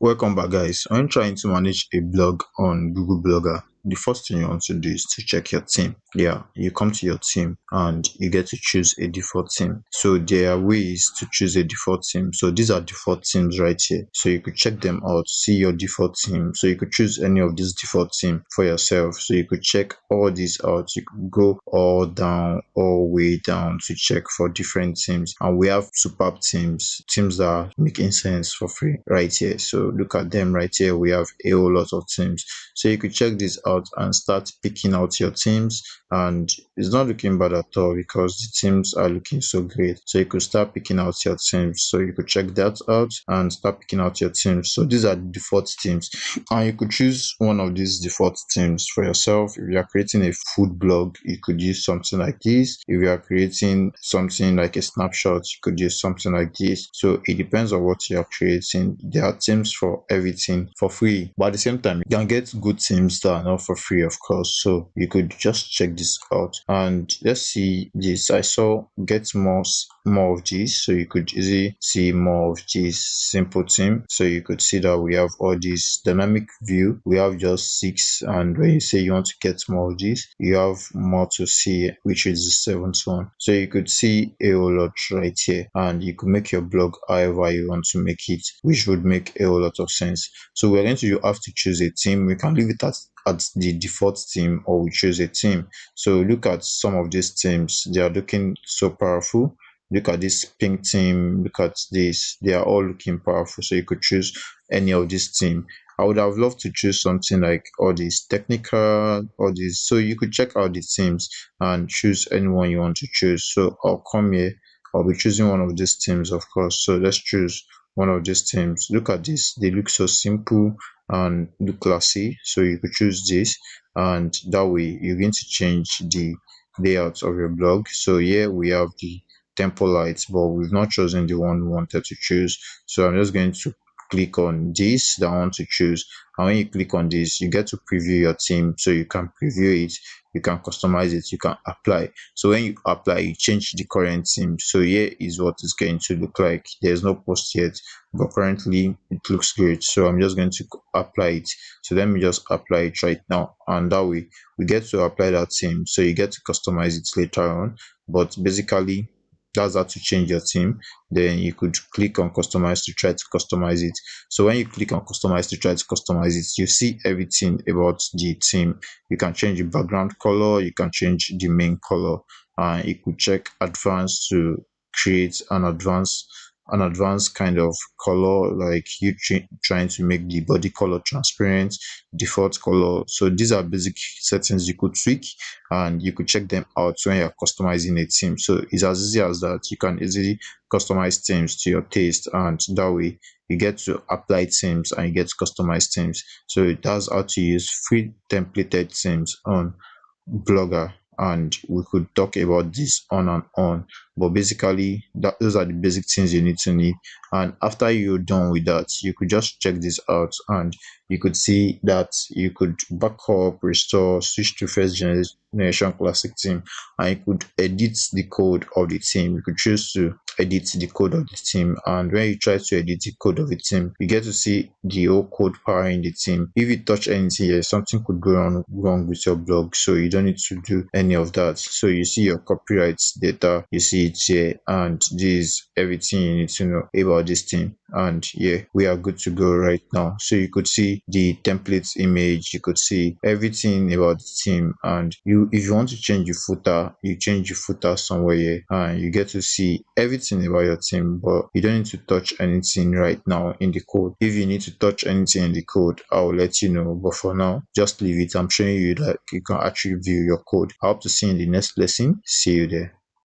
Welcome back, guys. When trying to manage a blog on Google Blogger, the first thing you want to do is to check your theme. Yeah, you come to your theme and you get to choose a default theme. So there are ways to choose a default theme. So these are default themes right here. So you could check them out, see your default theme. So you could choose any of these default theme for yourself. So you could check all these out. You could go all down, all way down to check for different themes. And we have superb themes that are making sense for free right here. So look at them right here. We have a whole lot of themes. So you could check this out and start picking out your themes. And it's not looking bad at all because the themes are looking so great. So you could start picking out your themes. So you could check that out and start picking out your themes. So these are the default themes. And you could choose one of these default themes for yourself. If you are creating a food blog, you could use something like this. If you are creating something like a snapshot, you could use something like this. So it depends on what you are creating. There are themes for everything for free, but at the same time you can get good themes that are not for free, of course. So you could just check this out. And let's see this. I saw get more of this, so you could easily see more of this simple theme. So you could see that we have all this dynamic view. We have just 6, and when you say you want to get more of this, you have more to see, which is the 7th one. So you could see a whole lot right here, and you could make your blog however you want to make it, which would make a whole lot of sense. So we're going to have to choose a theme. We can leave it at the default theme, or we choose a theme. So look at some of these themes. They are looking so powerful. Look at this pink theme. Look at this. They are all looking powerful. So you could choose any of this theme. I would have loved to choose something like all these technical, all these. So you could check out the themes and choose anyone you want to choose. So I'll come here. I'll be choosing one of these themes, of course. So let's choose one of these themes. Look at this. They look so simple and look classy. So you could choose this, and that way you're going to change the layout of your blog. So here we have the tempo lights, but we've not chosen the one we wanted to choose. So I'm just going to click on this that I want to choose, and when you click on this, you get to preview your theme. So you can preview it, you can customize it, you can apply. So when you apply, you change the current theme. So here is what it's going to look like. There's no post yet, but currently it looks great. So I'm just going to apply it. So let me just apply it right now, and that way we get to apply that theme. So you get to customize it later on, but basically that's how to change your theme. Then you could click on customize to try to customize it. So when you click on customize to try to customize it, you see everything about the theme. You can change the background color, you can change the main color, and you could check advanced to create an advanced kind of color, like you trying to make the body color transparent, default color. So these are basic settings you could tweak, and you could check them out when you're customizing a theme. So it's as easy as that. You can easily customize themes to your taste, and that way you get to apply themes and you get to customize themes. So that's how to use free templated themes on Blogger, and we could talk about this on and on, but basically those are the basic things you need to need. And after you're done with that, you could just check this out, and you could see that you could back up, restore, switch to first generation classic theme, and you could edit the code of the theme. You could choose to edit the code of the theme, and when you try to edit the code of the theme, you get to see the whole code powering the theme. If you touch anything here, something could go wrong with your blog, so you don't need to do any of that. So you see your copyright data, you see it here, and this is everything you need to know about this theme. And yeah, we are good to go right now. So you could see the template image, you could see everything about the theme, and if you want to change your footer, you change your footer somewhere here, and you get to see everything about your theme, but you don't need to touch anything right now in the code. If you need to touch anything in the code, I'll let you know, but for now just leave it. I'm showing you that you can actually view your code. I hope to see you in the next lesson. See you there.